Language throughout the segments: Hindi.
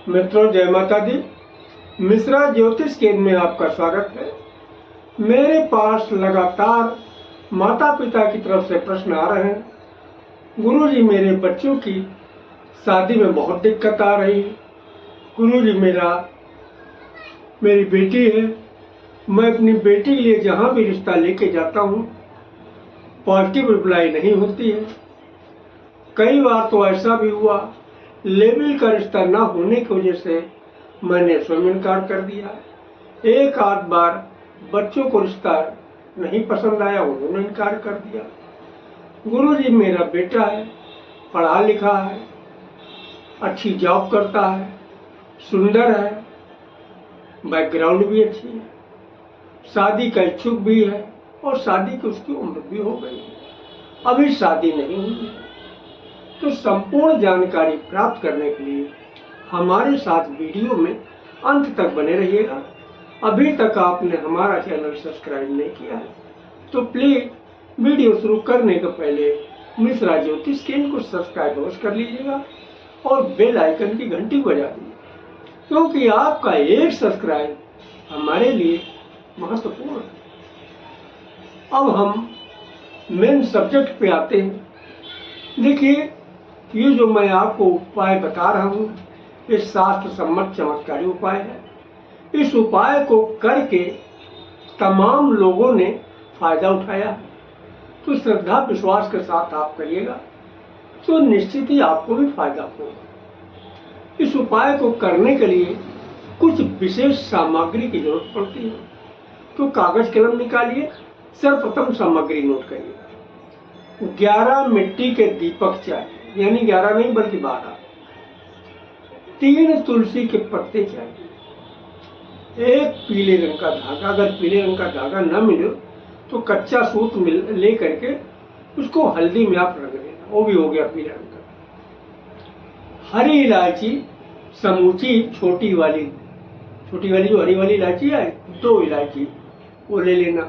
मित्रों, जय माता दी। मिश्रा ज्योतिष केंद्र में आपका स्वागत है। मेरे पास लगातार माता पिता की तरफ से प्रश्न आ रहे हैं। गुरुजी, मेरे बच्चों की शादी में बहुत दिक्कत आ रही है। गुरुजी, मेरी बेटी है। मैं अपनी बेटी के लिए जहाँ भी रिश्ता लेके जाता हूँ, पॉजिटिव रिप्लाई नहीं होती है। कई बार तो ऐसा भी हुआ, लेवल का रिश्ता ना होने की वजह से मैंने स्वयं इनकार कर दिया। एक आध बार बच्चों को रिश्ता नहीं पसंद आया, उन्होंने इनकार कर दिया। गुरुजी, मेरा बेटा है, पढ़ा लिखा है, अच्छी जॉब करता है, सुंदर है, बैकग्राउंड भी अच्छी है, शादी का इच्छुक भी है और शादी की उसकी उम्र भी हो गई है, अभी शादी नहीं हुई है। तो संपूर्ण जानकारी प्राप्त करने के लिए हमारे साथ वीडियो में अंत तक बने रहिएगा। अभी तक आपने हमारा चैनल सब्सक्राइब नहीं किया है तो प्लीज वीडियो शुरू करने के पहले मिश्रा ज्योतिष केंद्र को सब्सक्राइब अवश्य कर लीजिएगा और बेल आइकन की घंटी बजा दीजिए, क्योंकि आपका एक सब्सक्राइब हमारे लिए महत्वपूर्ण है। अब हम मेन सब्जेक्ट पे आते हैं। देखिए, ये जो मैं आपको उपाय बता रहा हूँ, ये शास्त्र सम्मत चमत्कारी उपाय है। इस उपाय को करके तमाम लोगों ने फायदा उठाया। तो श्रद्धा विश्वास के साथ आप करिएगा तो निश्चित ही आपको भी फायदा होगा। इस उपाय को करने के लिए कुछ विशेष सामग्री की जरूरत पड़ती है। तो कागज कलम निकालिए, सर्वप्रथम सामग्री नोट करिए। 11 मिट्टी के दीपक चाहिए, यानी 11 नहीं बल्कि 12। 3 तुलसी के पत्ते चाहिए। 1 पीले रंग का धागा, अगर पीले रंग का धागा न मिले तो कच्चा सूत ले करके उसको हल्दी में आप रख देना, वो भी हो गया पीले रंग का। हरी इलायची समूची, छोटी वाली जो हरी वाली इलायची है, 2 इलायची वो ले लेना।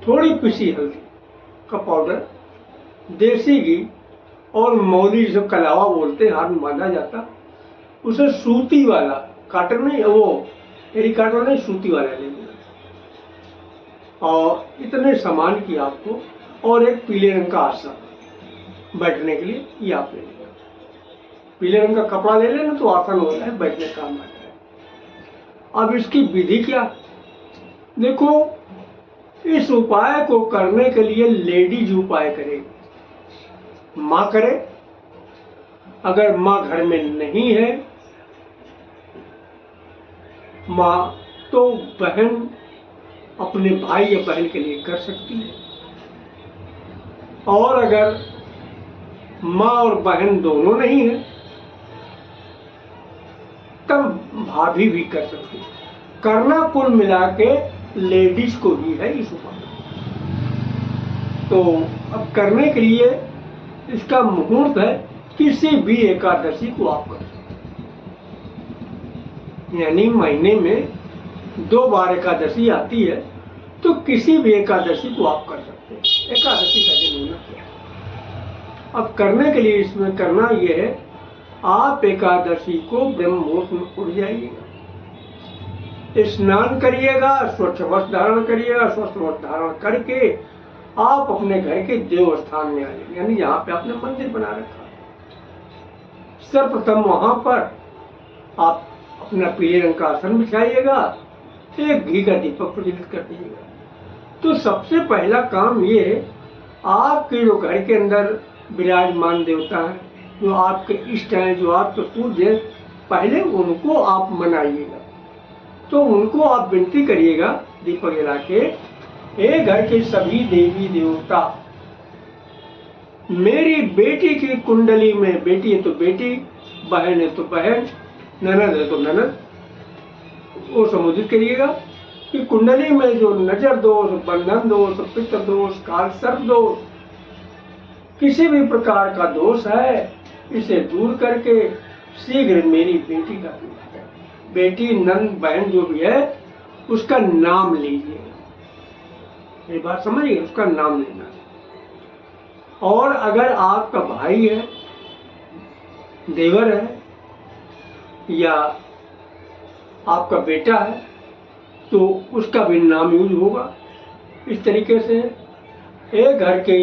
थोड़ी पिसी हल्दी का पाउडर, देसी घी और मौली, जो कलावा बोलते हैं, हाथ में बांधा जाता, उसे सूती वाला, काटन नहीं, वो एरी काटन नहीं, सूती वाला ले लेना। और इतने सामान की आपको, और 1 पीले रंग का आसन बैठने के लिए, ये आप ले लेना। पीले रंग का कपड़ा ले लेना तो आसन होता है, बैठने का काम आता है। अब इसकी विधि क्या? देखो, इस उपाय को करने के लिए लेडीज उपाय करेगी। माँ करे, अगर माँ घर में नहीं है माँ, तो बहन अपने भाई या बहन के लिए कर सकती है। और अगर माँ और बहन दोनों नहीं है तब भाभी भी कर सकती है। करना कुल मिला के लेडीज को ही है इस उपाय। तो अब करने के लिए इसका मुहूर्त है किसी भी एकादशी को आप कर सकते हैं, यानी महीने में 2 बार एकादशी आती है, तो किसी भी एकादशी को आप कर सकते हैं। एकादशी का दिन होना चाहिए। अब करने के लिए इसमें करना यह है, आप एकादशी को ब्रह्म मुहूर्त में उठ जाइएगा, स्नान करिएगा, स्वच्छ वस्त्र धारण करिएगा। स्वच्छ वस्त्र धारण करके आप अपने घर के देव स्थान में आइए, यानी जहाँ पे आपने मंदिर बना रखा है। सर्वप्रथम वहां पर आप अपना पीले रंग का आसन बिछाइएगा, 1 घी का दीपक प्रज्वलित कर दीजिएगा। तो सबसे पहला काम ये है, आपके जो घर के अंदर विराजमान देवता है, जो आपके इष्ट हैं, जो आपके पूज्य, पहले उनको आप मनाइएगा। तो उनको आप विनती करिएगा दीपक जला के, हे घर के सभी देवी देवता, मेरी बेटी की कुंडली में, बेटी है तो बेटी, बहन है तो बहन, ननद है तो ननद, वो संबोधित करिएगा कि कुंडली में जो नजर दोष, बंधन दोष, पितृ दोष, काल सर्प दोष, किसी भी प्रकार का दोष है, इसे दूर करके शीघ्र मेरी बेटी का दूर करें। बेटी, नंद, बहन जो भी है, उसका नाम लीजिए। ये बात समझिए, उसका नाम लेना। और अगर आपका भाई है, देवर है, या आपका बेटा है तो उसका भी नाम यूज होगा। इस तरीके से एक घर के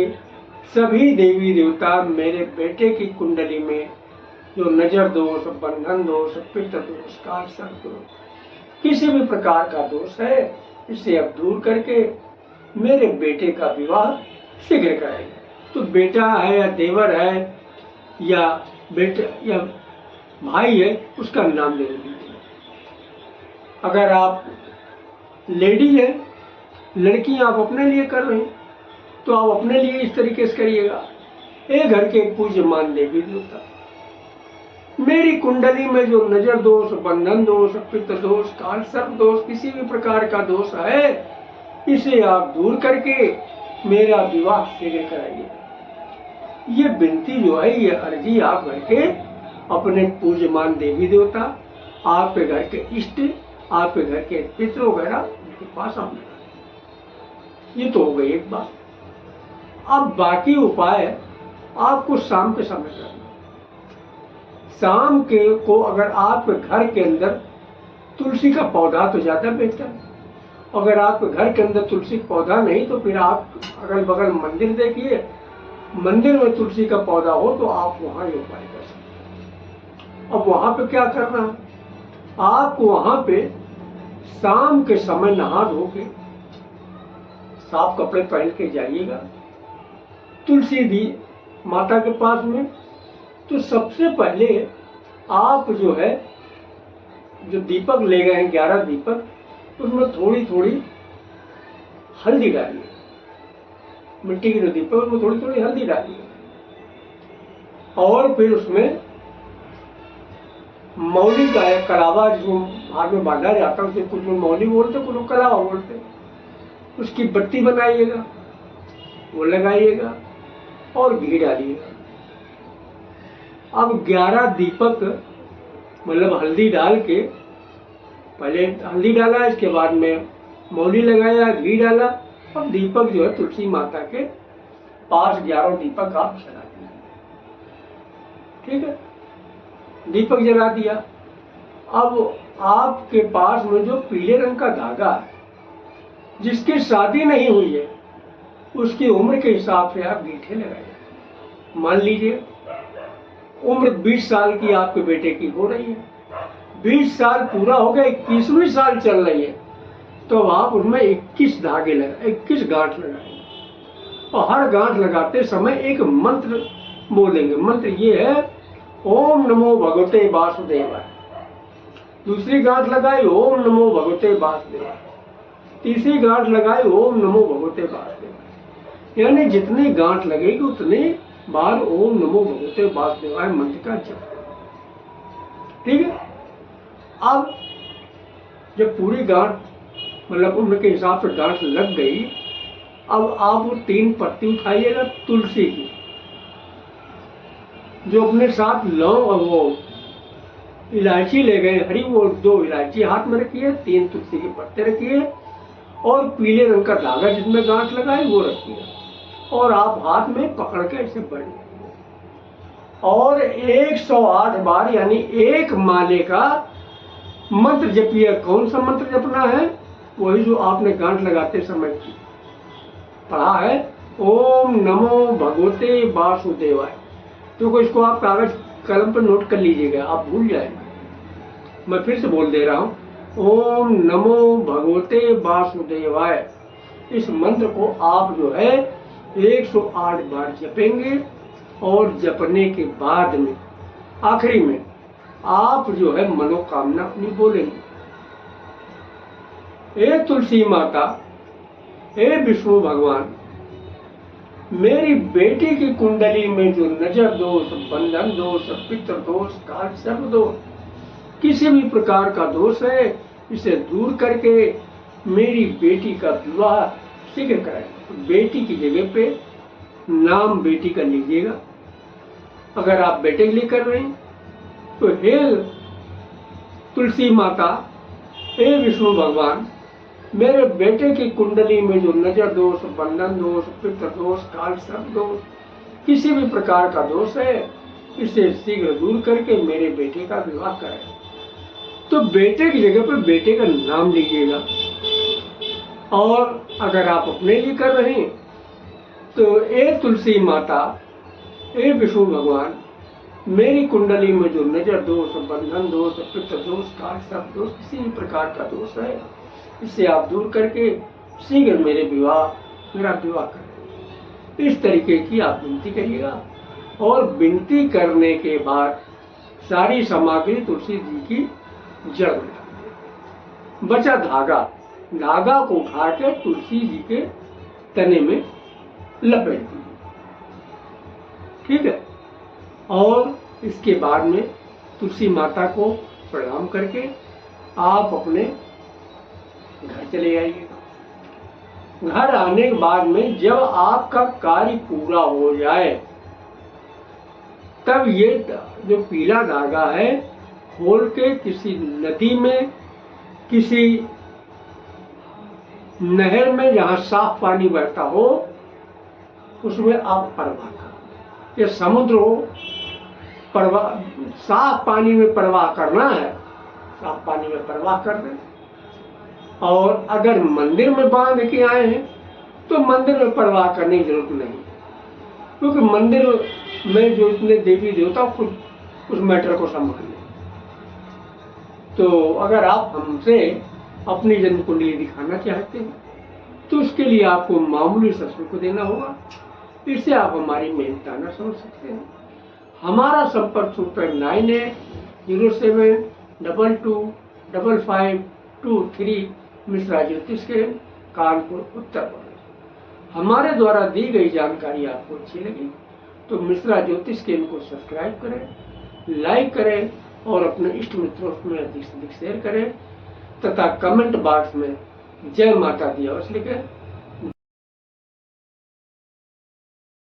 सभी देवी देवता मेरे बेटे की कुंडली में जो नजर दोष, बंधन दोष, पितृ दोष, काल सर्प दोष, किसी भी प्रकार का दोष है, इसे अब दूर करके मेरे बेटे का विवाह शीघ्र कराएंगे। तो बेटा है या देवर है या बेटा या भाई है, उसका नाम जरूर लीजिए। अगर आप लेडी है, लड़की आप अपने लिए कर रहे हैं, तो आप अपने लिए इस तरीके से करिएगा। एक घर के पूज्यमान देवी देवता मेरी कुंडली में जो नजर दोष, बंधन दोष, पितृ दोष, काल सर्प दोष, किसी भी प्रकार का दोष है, इसे आप दूर करके मेरा विवाह शीघ्र कराइए। ये विनती जो है, ये अर्जी आप घर के अपने पूज्यमान देवी देवता, आपके घर के इष्ट, आपके घर के पितृ वगैरह उनके पास आना। ये तो हो गई एक बात। अब बाकी उपाय आपको शाम के समय करना। शाम के को अगर आपके घर के अंदर तुलसी का पौधा तो ज्यादा बेहतर है। अगर आपके घर के अंदर तुलसी का पौधा नहीं तो फिर आप अगल बगल मंदिर देखिए, मंदिर में तुलसी का पौधा हो तो आप वहां ये उपाय कर सकते। अब वहां पे क्या करना है, आपको वहां पे शाम के समय नहा धो के साफ कपड़े पहन के जाइएगा तुलसी दी माता के पास में। तो सबसे पहले आप जो है, जो दीपक ले गए हैं 11 दीपक, उसमें थोड़ी थोड़ी हल्दी डालिए। मिट्टी के जो दीपक उसमें थोड़ी थोड़ी हल्दी डालिए और फिर उसमें मौली का है कलावा, जिसको हाथ में बांधा जाता है, उसे कुछ लोग मौली बोलते, कुछ लोग कलावा बोलते। उसकी बत्ती बनाइएगा, वो लगाइएगा और घी डालिएगा। अब 11 दीपक मतलब हल्दी डाल के, पहले हल्दी डाला, इसके बाद में मौली लगाया, घी डाला, अब दीपक जो है तुलसी माता के पास 11 दीपक आप जला दिए। ठीक है, दीपक जला दिया। अब आपके पास में जो पीले रंग का धागा है, जिसकी शादी नहीं हुई है, उसकी उम्र के हिसाब से आप गीठे लगाइए। मान लीजिए उम्र 20 साल की आपके बेटे की हो रही है, 20 साल पूरा हो गया, 21वीं साल चल रही है, तो आप उनमें 21 धागे लगा, 21 गांठ लगाएंगे और हर गांठ लगाते समय एक मंत्र बोलेंगे। मंत्र ये है, ओम नमो भगवते वासुदेवाय। दूसरी गांठ लगाई, ओम नमो भगवते वासुदेवाय। तीसरी गांठ लगाई, ओम नमो भगवते वासुदेवाय। यानी जितनी गांठ लगेगी उतनी बार ओम नमो भगवते वासुदेवाय मंत्र का जप। ठीक है, अब जब पूरी गांठ मतलब उम्र के हिसाब से गांठ लग गई, अब आप वो 3 पत्ती उठाइएगा तुलसी की, जो अपने साथ लौंग और वो इलायची ले गए हरी, वो 2 इलायची हाथ में रखिए, 3 तुलसी के पत्ते रखिए और पीले रंग का धागा जिसमें गांठ लगाए वो रखिए और आप हाथ में पकड़ के इसे बढ़िए और 108 बार यानी एक माले का मंत्र जपिए। कौन सा मंत्र जपना है? वही जो आपने गांठ लगाते समय पढ़ा है, ओम नमो भगवते वासुदेवाय। तो इसको आप कागज कलम पर नोट कर लीजिएगा, आप भूल जाएंगे। मैं फिर से बोल दे रहा हूं, ओम नमो भगवते वासुदेवाय। इस मंत्र को आप जो है 108 बार जपेंगे और जपने के बाद में आखिरी में आप जो है मनोकामना अपनी बोलेंगे। हे तुलसी माता, हे विष्णु भगवान, मेरी बेटी की कुंडली में जो नजर दोष, बंधन दोष, पितृ दोष, काल सर्प दोष, किसी भी प्रकार का दोष है, इसे दूर करके मेरी बेटी का विवाह शीघ्र कराएं। बेटी की जगह पे नाम बेटी का लीजिएगा। अगर आप बेटे के लिए कर रहे हैं तो हे तुलसी माता, हे विष्णु भगवान, मेरे बेटे की कुंडली में जो नजर दोष, बंधन दोष, पितृ दोष, काल सर्प दोष, किसी भी प्रकार का दोष है, इसे शीघ्र दूर करके मेरे बेटे का विवाह करें। तो बेटे की जगह पर बेटे का नाम लीजिएगा। और अगर आप अपने लिए कर रहे हैं तो ए तुलसी माता, ए विष्णु भगवान, मेरी कुंडली में जो नजर दोष, बंधन दोष, पितृ दोष, सब दोष, किसी भी प्रकार का दोष है, इसे आप दूर करके शीघ्र मेरा विवाह करें। इस तरीके की आप विनती करिएगा। और विनती करने के बाद सारी सामग्री तुलसी जी की जड़ में डालिए। बचा धागा को उठा के तुलसी जी के तने में लपेट दीजिए। ठीक है। और इसके बाद में तुलसी माता को प्रणाम करके आप अपने घर चले आइएगा। घर आने के बाद में जब आपका कार्य पूरा हो जाए, तब ये जो पीला धागा है खोल के किसी नदी में, किसी नहर में जहां साफ पानी बहता हो, उसमें आप प्रवाह करें। ये समुद्र हो, साफ पानी में प्रवाह करना है, साफ पानी में प्रवाह कर दें। और अगर मंदिर में बांध के आए हैं तो मंदिर में प्रवाह करने की जरूरत नहीं, क्योंकि मंदिर में जो इतने देवी देवता खुद उस मैटर को संभाल लें। तो अगर आप हमसे अपनी जन्म कुंडली दिखाना चाहते हैं तो उसके लिए आपको मामूली सा शुल्क देना होगा। इससे आप हमारी मेहनताना समझ सकते हैं। हमारा संपर्क सूत्र 9807225523 मिश्रा ज्योतिष के कानपुर उत्तर प्रदेश। हमारे द्वारा दी गई जानकारी आपको अच्छी लगी तो मिश्रा ज्योतिष के इनको सब्सक्राइब करें, लाइक करें और अपने इष्ट मित्रों में अधिक से अधिक शेयर करें तथा कमेंट बॉक्स में जय माता दी अवश्य लिखें।